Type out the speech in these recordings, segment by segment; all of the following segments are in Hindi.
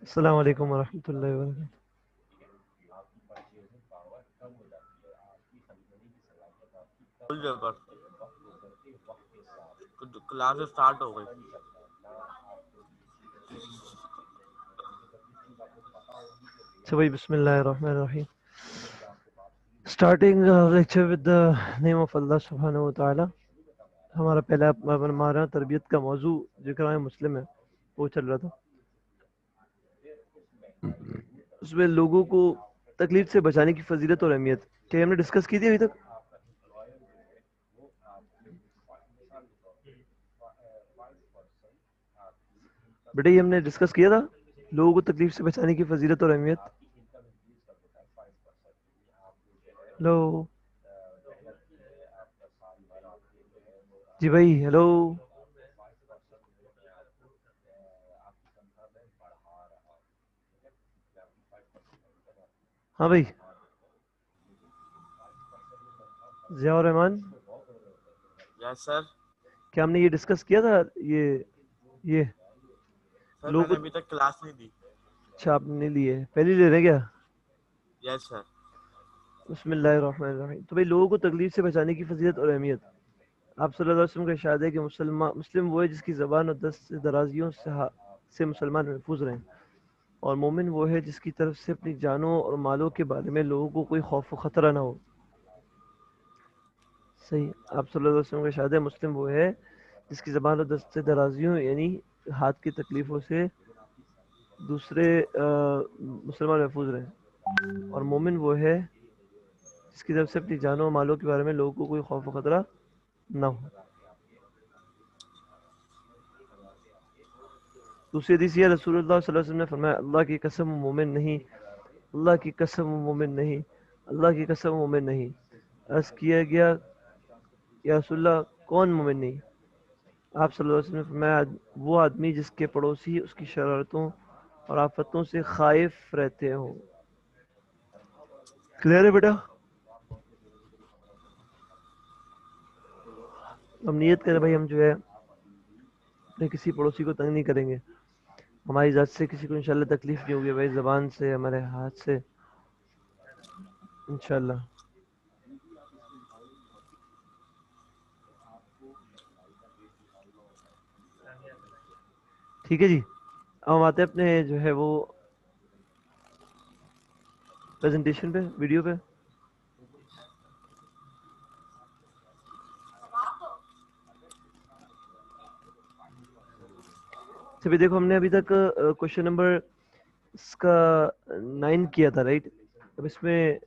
अस्सलाम वालेकुम वरहमतुल्लाहि वबरकातुहू। फुल जगह क्लास स्टार्ट हो गई। So भाई बिस्मिल्लाहिर्रहमानिर्रहीम। Starting lecture with the name of Allah subhanahu wa ta'ala। हमारा पहला हमारा तरबियत का मौजू जो कराए मुस्लिम है वो चल रहा था। उसमें लोगों को तकलीफ से बचाने की फजीलत और अहमियत क्या हमने डिस्कस की थी अभी तक? बेटा ये हमने डिस्कस किया था लोगों को तकलीफ से बचाने की फजीलत और अहमियत। हेलो जी भाई, हेलो। हाँ भाई, जियाउर रहमान, यस सर। क्या हमने ये डिस्कस किया था? ये सर लोगों मैंने को। अभी तक क्लास नहीं दी। अच्छा आपने नहीं लिए, पहले ले रहे क्या? Yes sir. बिस्मिल्लाहिर्रहमानिर्रहीम। तो भाई लोगों को तकलीफ से बचाने की फजीलत और अहमियत। आप सल्लल्लाहु अलैहि वसल्लम का इरशाद है कि मुस्लिम वो है जिसकी ज़बान और दस्त से दराजियों से मुसलमान महफूज रहें, और मोमिन वो है जिसकी तरफ से अपनी जानों और मालों के बारे में लोगों को कोई खौफ व खतरा ना हो। सही। आप सल्लल्लाहु अलैहि वसल्लम का इरशाद है मुस्लिम वो है जिसकी ज़बान और दस्त से दराजियों यानी हाथ की तकलीफ़ों से दूसरे मुसलमान महफूज रहें, और मोमिन वो है जिसकी तरफ से अपनी जानों और मालों के बारे में लोगों को कोई खौफ व खतरा ना हो। दूसरी हदीस ये रसूलुल्लाह सल्लल्लाहु अलैहि वसल्लम ने फरमाया, अल्लाह की कसम मोमिन नहीं, अल्लाह की कसम मोमिन नहीं, अल्लाह की कसम मोमिन नहीं। अर्ज किया गया, या रसूलल्लाह कौन मोमिन नहीं? आप सल्लल्लाहु अलैहि वसल्लम ने फरमाया, वो आदमी जिसके पड़ोसी उसकी शरारतों और आफतों से खाइफ रहते हो। क्लियर है बेटा? हम नियत करें भाई, हम जो है अपने किसी पड़ोसी को तंग नहीं करेंगे, हमारी जात से किसी को इंशाल्लाह तकलीफ नहीं होगी भाई, जबान से हमारे हाथ से इंशाल्लाह। ठीक है जी। अब हम आते हैं अपने जो है वो प्रेजेंटेशन पे, वीडियो पे। सभी देखो, हमने अभी तक क्वेश्चन नंबर इसका 9 किया था, राइट? अब इसमें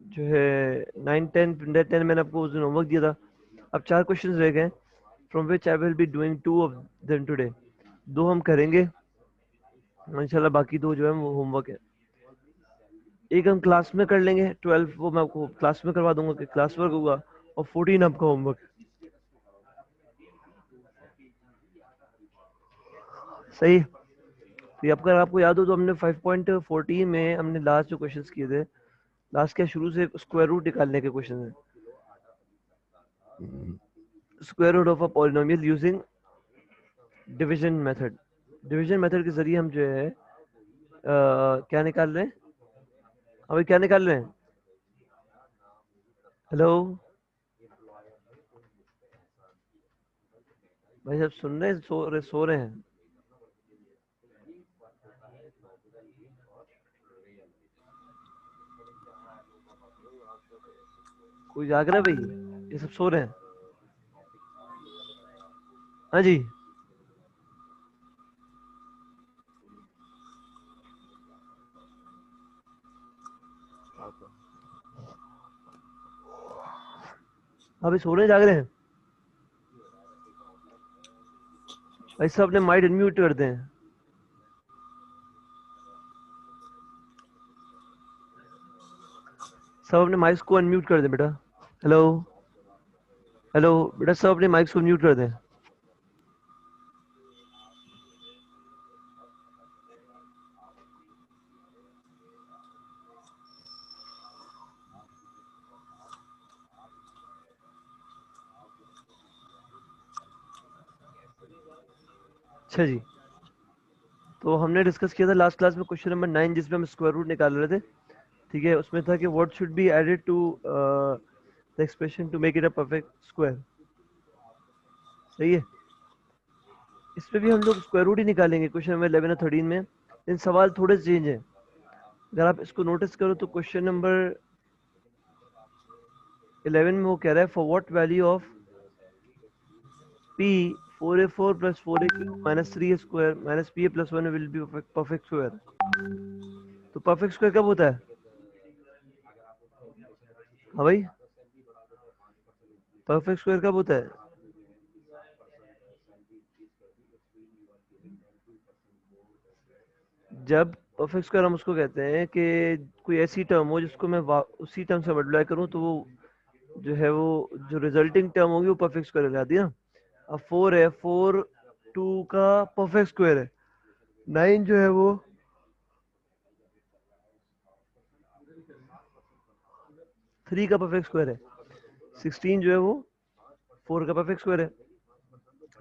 जो है 9 10 मैंने आपको उस दिन होमवर्क दिया था। अब 4 क्वेश्चंस रह गए, from which I will be doing 2 of them today. 2 हम करेंगे इंशाल्लाह, बाकी 2 जो है वो होमवर्क है। एक हम क्लास में कर लेंगे, 12 वो मैं आपको क्लास में करवा दूंगा कि क्लास वर्क होगा, और 14 आपका होमवर्क। सही। तो अगर आपको याद हो तो हमने 5.14 में हमने लास्ट जो क्वेश्चंस किए थे, लास्ट के शुरू से स्क्वायर रूट निकालने के क्वेश्चन है। Square root of a polynomial using division method. Division method के जरिए हम जो है क्या निकाल रहे हैं? अभी क्या निकाल रहे हैं? हेलो भाई, सब सुन रहे हैं? सो रहे हैं? कोई जाग रहा है भाई? ये सब सो रहे हैं? हाँ जी। अभी सो रहे हैं, जाग रहे हैं? भाई सब अपने माइंड अनम्यूट कर दें। सब अपने माइक्स को अनम्यूट कर दें बेटा। हेलो हेलो बेटा, सब अपने माइक्स को म्यूट कर दें। अच्छा जी। तो हमने डिस्कस किया था लास्ट क्लास में क्वेश्चन नंबर 9 जिसमें हम स्क्वायर रूट निकाल रहे थे, ठीक है। उसमें था कि what should be added to the expression to make it a perfect square, सही है। इसमें भी हम लोग स्क्वायर रूट ही निकालेंगे क्वेश्चन नंबर 11 और 13 में, लेकिन सवाल थोड़े चेंज है। अगर आप इसको नोटिस करो तो क्वेश्चन नंबर 11 में वो कह रहा है for what value of p 4a4 plus 4a minus 3a square minus pa plus 1 will be perfect square। तो परफेक्ट स्क्वायर कब होता है? हाँ भाई, परफेक्ट स्क्वायर कब होता है? जब परफेक्ट स्क्वायर हम उसको कहते हैं कि कोई ऐसी टर्म हो जिसको मैं उसी टर्म से मल्टीप्लाई करूं तो वो जो है वो जो रिजल्टिंग टर्म होगी वो परफेक्ट स्क्वायर कहलाती है ना। अब 4 है, 4 2 का परफेक्ट स्क्वायर है। 9 जो है वो 3 का परफेक्ट स्क्वायर है। 16 जो है वो 4 का परफेक्ट स्क्वायर है,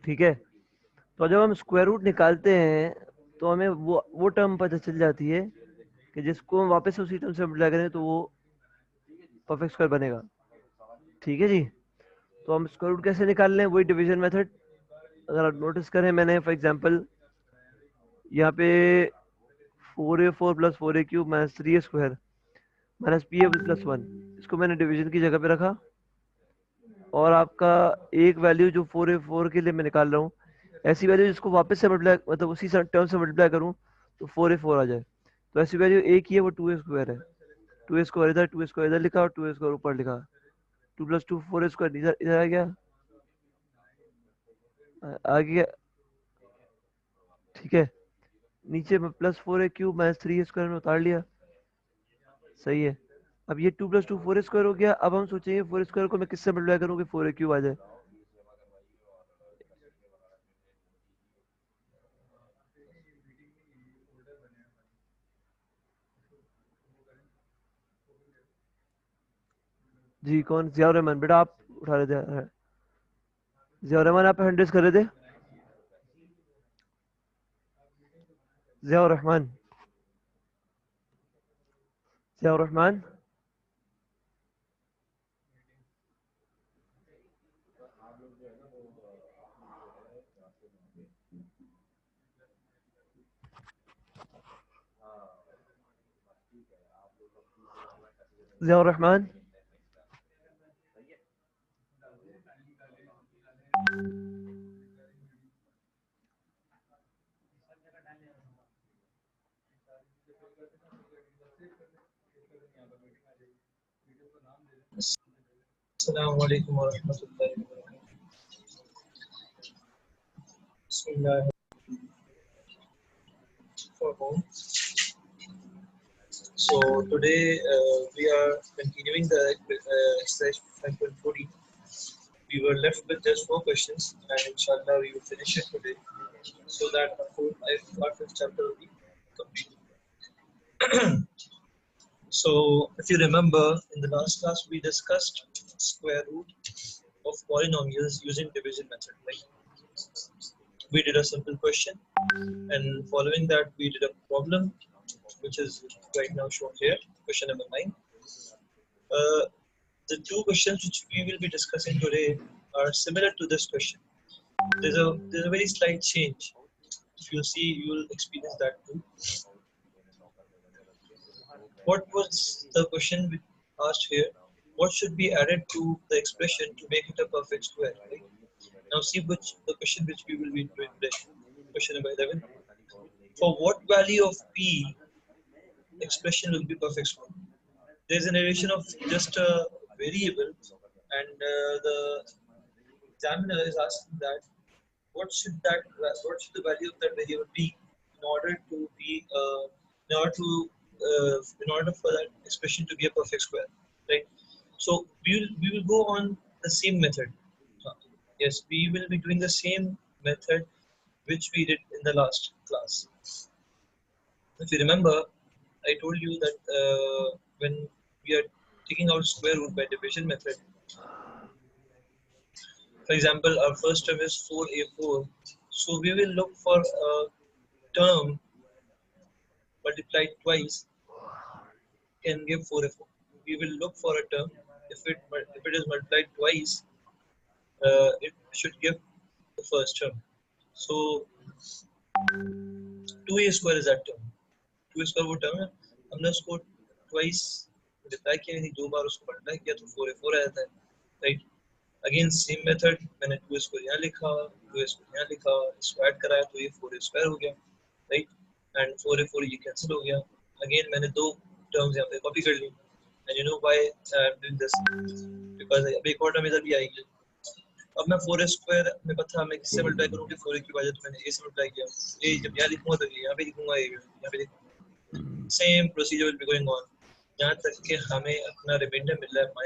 ठीक है। तो जब हम स्क्वायर रूट निकालते हैं तो हमें वो टर्म पता चल जाती है कि जिसको हम वापस से उसी टर्म से मल्टीप्लाई करें तो वो परफेक्ट स्क्वायर बनेगा, ठीक है जी। तो हम स्क्वायर रूट कैसे निकाल लें, वही डिवीजन मेथड। अगर आप नोटिस करें, मैंने फॉर एग्जांपल यहाँ पे 4a4 plus 4a³ minus 3a square minus pa plus 1, इसको मैंने डिवीजन की जगह पे रखा। और आपका एक वैल्यू जो 4a4 के लिए मैं निकाल रहा हूँ, ऐसी वैल्यू जिसको वापस से मल्टीप्लाई मतलब उसी टर्म से मल्टीप्लाई करूँ तो 4a4 आ जाए। तो ऐसी वैल्यू एक ही है, वो 2a स्क्वायर है। 2a स्क्वायर इधर, 2a स्क्वायर इधर लिखा और 2a स्क्वायर ऊपर लिखा। 2 प्लस 2 4a स्क्वायर इधर इधर आ गया, आ गया, ठीक है। नीचे में plus 4a³ minus 3a square में उतार लिया, सही है। अब ये 2 प्लस 2 4a स्क्वायर हो गया। अब हम सोचेंगे 4 स्क्वायर को मैं किससे मल्टीप्लाई करूँ कि 4a³ आ जाए। जी कौन? जियाउर रहमान बेटा, आप उठा रहे थे। जियाउर रहमान आप हैंड कर रहे थे। Ziaur Rahman, Ziaur Rahman, Ziaur Rahman. Assalamu alaikum warahmatullahi wabarakatuh. For home. So today we are continuing the exercise 5.40. We were left with just 4 questions, and inshallah we will finish it today, so that our fifth chapter will be complete. So if you remember, in the last class we discussed square root of polynomials using division method, right? We did a simple question, and following that we did a problem, which is right now shown here, question number 9. The two questions which we will be discussing today are similar to this question. There's a very slight change. If you see, you will experience that too. What was the question we asked here? What should be added to the expression to make it a perfect square? Right? Now see the question which we will be doing today. Question number 11. For what value of p expression will be perfect square? There's a narration of just a variable, and the examiner is asking that what should the value of that variable be in order to be in order for that expression to be a perfect square, right? So we will go on the same method. Yes, we will be doing the same method which we did in the last class. If you remember, I told you that when we are taking out square root by division method, for example, our first term is 4a4, so we will look for a term multiplied twice can give 4f. We will look for a term if it is multiplied twice, it should give the first term. So 2a square is that term. 2a square वो term है, हमने उसको twice multiply किया, यानी 2 बार उसको multiply किया तो 4a4 आ जाता है, right? Again same method, मैंने 2a square यहाँ लिखा, 2a square यहाँ लिखा, इसको ऐड कराया तो ये 4a square हो गया, right? And 4a4 ये cancel हो गया. Again मैंने दो terms यहाँ पे copy कर ली. And you know why I'm doing this? Because अब एक और term इधर भी आएगी. अब मैं 4a square में पता मैं किससे मल्टीप्लाई करूँगी 4a की वजह तो मैंने a से मल्टीप्लाई किया. ये जब यहाँ लिखूँगा तो यहाँ पे लिखूँगा, यहाँ पे लिखूँगा. Same procedure will be going on. यहाँ तक कि हमें अपना रिमाइंडर मिल रहा है -ba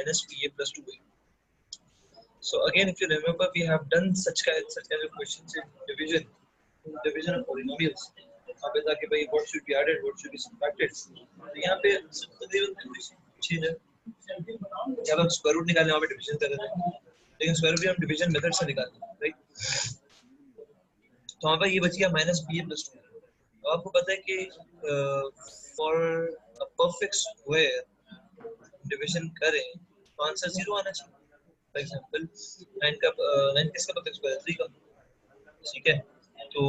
plus 2a. So again, if you remember, we have done such kind of questions in division of polynomials. यहाँ पे था कि भाई what should be added, what should be subtracted. तो यहाँ पे तकरीबन चीज है. जब हम स्क्वायर रूट निकालने वहाँ पे डिवीजन कर रहे थे, लेकिन स्क्वायर रूट भी हम डिवीजन मेथड से निकालते हैं, राइट? तो वहाँ पे ये बच गया -ba plus 2. तो आपको पता है कि for a perfect square division करें तो आंसर 0 आना चाहिए. For example 9 किसका perfect square है? 3 का, ठीक है? तो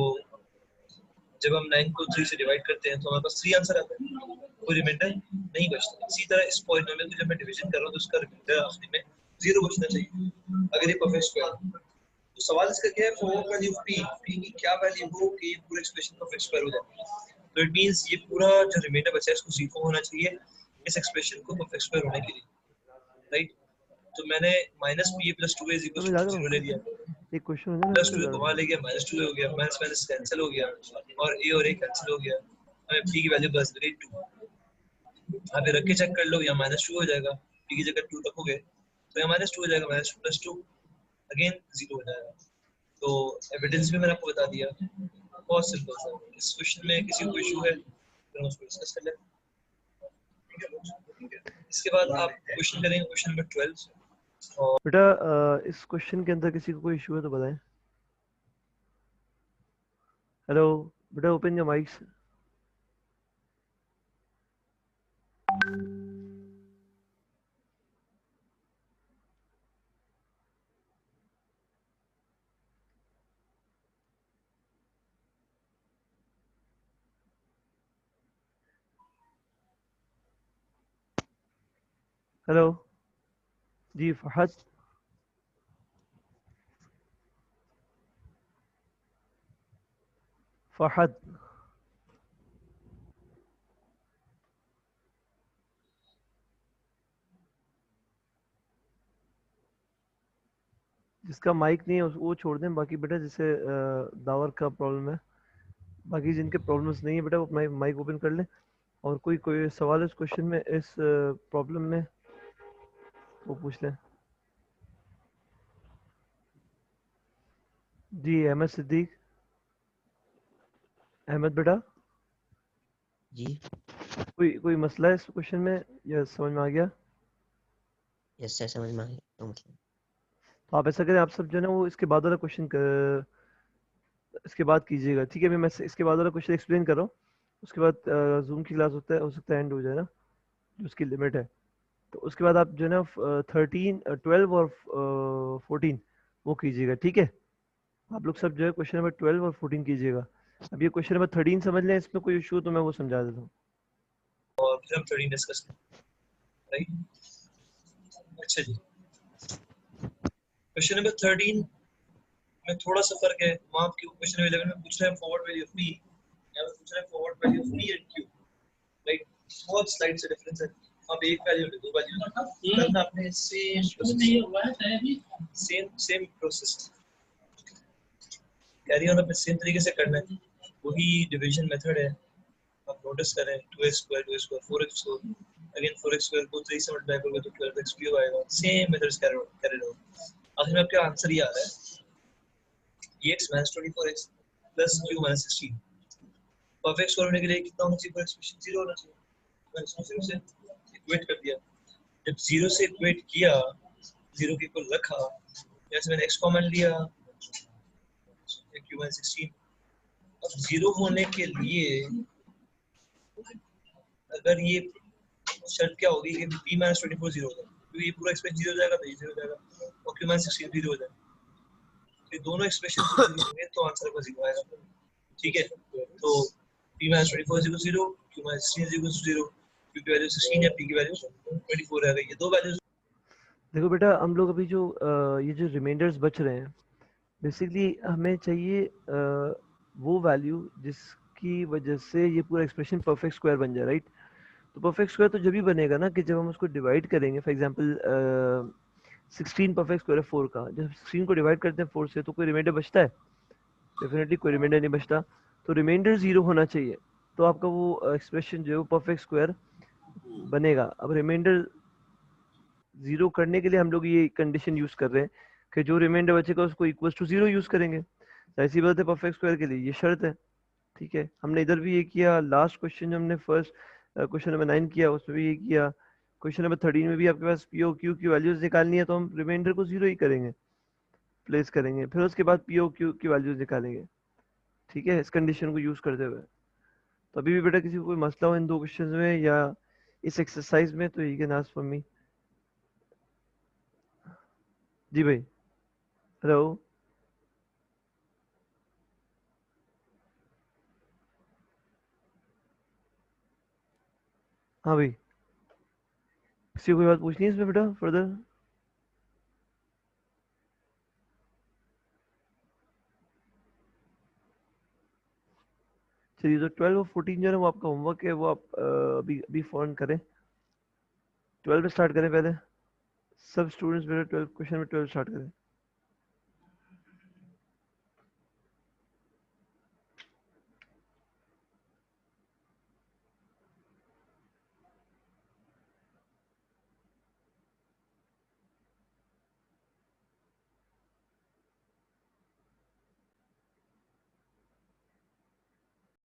जब हम 9 को 3 से डिवाइड करते हैं तो हमारे पास 3 आंसर आता है, कोई रिमाइंडर नहीं बचता. इसी तरह इस पॉलिनोमियल को जब मैं डिवीजन कर रहा हूं तो उसका रिमाइंडर आखिरी में 0 बचना चाहिए अगर ये परफेक्ट स्क्वायर है. तो सवाल इसका क्या है, फॉर वैल्यू ऑफ p की क्या वैल्यू हो कि ये पूरा एक्सप्रेशन परफेक्ट स्क्वायर हो जाए. तो इट मींस ये पूरा जो रिमाइंडर बचा है इसको 0 होना चाहिए इस एक्सप्रेशन को परफेक्ट स्क्वायर होने के लिए, राइट? तो मैंने -ba plus 2a = 0 ले लिया. एक क्वेश्चन है प्लस 2 को वहाँ ले गया, -2a हो गया, माइनस कैंसिल हो गया और a कैंसिल हो गया. हमें p की वैल्यू बस गई 2. यहाँ पे रख के चेक कर लो, या -2 हो जाएगा, p की जगह 2 रखोगे तो यहाँ -2 हो जाएगा, -2 plus 2 अगेन 0 हो जाएगा. तो एविडेंस भी मैंने आपको बता दिया, बहुत सिंपल सा. इस क्वेश्चन में किसी को इशू है तो हम उसको डिस्कस कर लें. इसके बाद आप क्वेश्चन करेंगे, क्वेश्चन नंबर 12. बेटा इस क्वेश्चन के अंदर किसी को कोई इशू है तो बताएं. हेलो बेटा, ओपन योर माइक्स. हेलो जी, फहद. फहद जिसका माइक नहीं है वो छोड़ दें. बाकी बेटा जिसे दावर का प्रॉब्लम है, बाकी जिनके प्रॉब्लम्स नहीं है बेटा वो माइक ओपन कर लें. और कोई सवाल है इस क्वेश्चन में, इस प्रॉब्लम में, वो पूछ लें. जी अहमद सिद्दीक. अहमद बेटा जी कोई मसला है इस क्वेश्चन में या समझ में आ गया? यस सर, समझ में आ गया. तो मतलब तो आप ऐसा करें, आप सब जो है ना वो इसके बाद वाला क्वेश्चन इसके बाद कीजिएगा, ठीक है? मैं इसके बाद वाला क्वेश्चन एक्सप्लेन कर रहा हूँ, उसके बाद जूम की क्लास हो सकता है एंड हो जाए ना, जो उसकी लिमिट है. तो उसके बाद आप जो है ना 12 और 14 वो कीजिएगा, ठीक है? आप लोग सब जो है क्वेश्चन नंबर 12 और 14 कीजिएगा. अब ये क्वेश्चन नंबर 13 समझ लें, इसमें कोई इशू तो मैं वो समझा देता हूँ. और फिर हम 13 डिस्कस करें, राइट? अच्छा जी, क्वेश्चन नंबर 13 में थोड़ा सा फर्क है. वहाँ आपके क्वेश्चन नंबर 11 में पूछ रहे हैं फॉरवर्ड वैल्यू ऑफ p, यहाँ पे पूछ रहे हैं forward value of p and q, right? बहुत स्लाइड से डिफरेंस है. आप एक वैल्यू ले, दो वैल्यू करना आपने सेम प्रोसेस कैरी ऑन अपने सेम तरीके से करना है. वही डिवीजन मेथड है. आप नोटिस करें 2x square 4x square, again 4x square को 3 से मल्टीप्लाई करोगे तो 12x क्यूब आएगा. Same methods carried out. आखिर में आपका आंसर ये आ रहा है x - 24x plus q - 16. Perfect square होने के लिए कितना होना चाहिए? एक्सप्रेशन 0 होना चाहिए. मैंने इसको 0 से इक्वेट कर दिया. जब 0 से इक्वेट किया, 0 के इक्वल रखा, जैसे मैंने x कॉमन लिया, q - 16. अब 0 होने के लिए अगर ये शर्त क्या होगी कि p माइनस 24 जीरो हो जाए, क्योंकि ये पूरा एक्सप्रेशन जीरो हो जाएगा तो ये जीरो हो जाएगा, और q माइनस 16 जीरो हो जाएगा, ये दोनों एक्सप्रेशन जीरो होंगे तो आंसर का जीरो आएगा। ठीक है, तो p minus 24 equal 0, q minus 16 equal 0, q की वैल्यू 16 है, p की वैल्यू 24 है। ये दो वैल्यूज देखो बेटा, हम लोग अभी जो ये जो रिमाइंडर्स बच रहे हैं, बेसिकली हमें चाहिए वो वैल्यू जिसकी वजह से ये पूरा एक्सप्रेशन परफेक्ट स्क्वायर बन जाए, राइट? तो परफेक्ट स्क्वायर तो जब भी बनेगा ना कि जब हम उसको डिवाइड करेंगे। फॉर एग्जांपल 16 परफेक्ट स्क्वायर है 4 का, जब 16 को डिवाइड करते हैं 4 से तो कोई रिमाइंडर बचता है? डेफिनेटली कोई रिमाइंडर नहीं बचता। तो रिमाइंडर जीरो होना चाहिए, तो आपका वो एक्सप्रेशन जो है वो परफेक्ट स्क्वायर बनेगा। अब रिमाइंडर जीरो करने के लिए हम लोग ये कंडीशन यूज कर रहे हैं कि जो रिमाइंडर बचेगा उसको इक्वल टू जीरो यूज करेंगे। ऐसी बात है, परफेक्ट स्क्वायर के लिए ये शर्त है। ठीक है, हमने इधर भी ये किया, लास्ट क्वेश्चन जो हमने फर्स्ट क्वेश्चन नंबर 9 किया उसमें भी ये किया, क्वेश्चन नंबर 13 में भी आपके पास पी ओ क्यू की वैल्यूज निकालनी है तो हम रिमाइंडर को जीरो ही करेंगे, प्लेस करेंगे, फिर उसके बाद पी ओ क्यू की वैल्यूज निकालेंगे। ठीक है, इस कंडीशन को यूज करते हुए। तो अभी भी बेटा किसी को कोई मसला हो इन दो क्वेश्चन में या इस एक्सरसाइज में तो you can ask for me. जी भाई, हेलो। हाँ भाई, किसी को कोई बात पूछनी है इसमें बेटा फर्दर? चलिए, तो 12 और 14 जो है ना वो आपका होमवर्क है, वो आप अभी अभी फौरन करें। 12 पे स्टार्ट करें पहले, सब स्टूडेंट्स मेरे 12 क्वेश्चन में 12 स्टार्ट करें।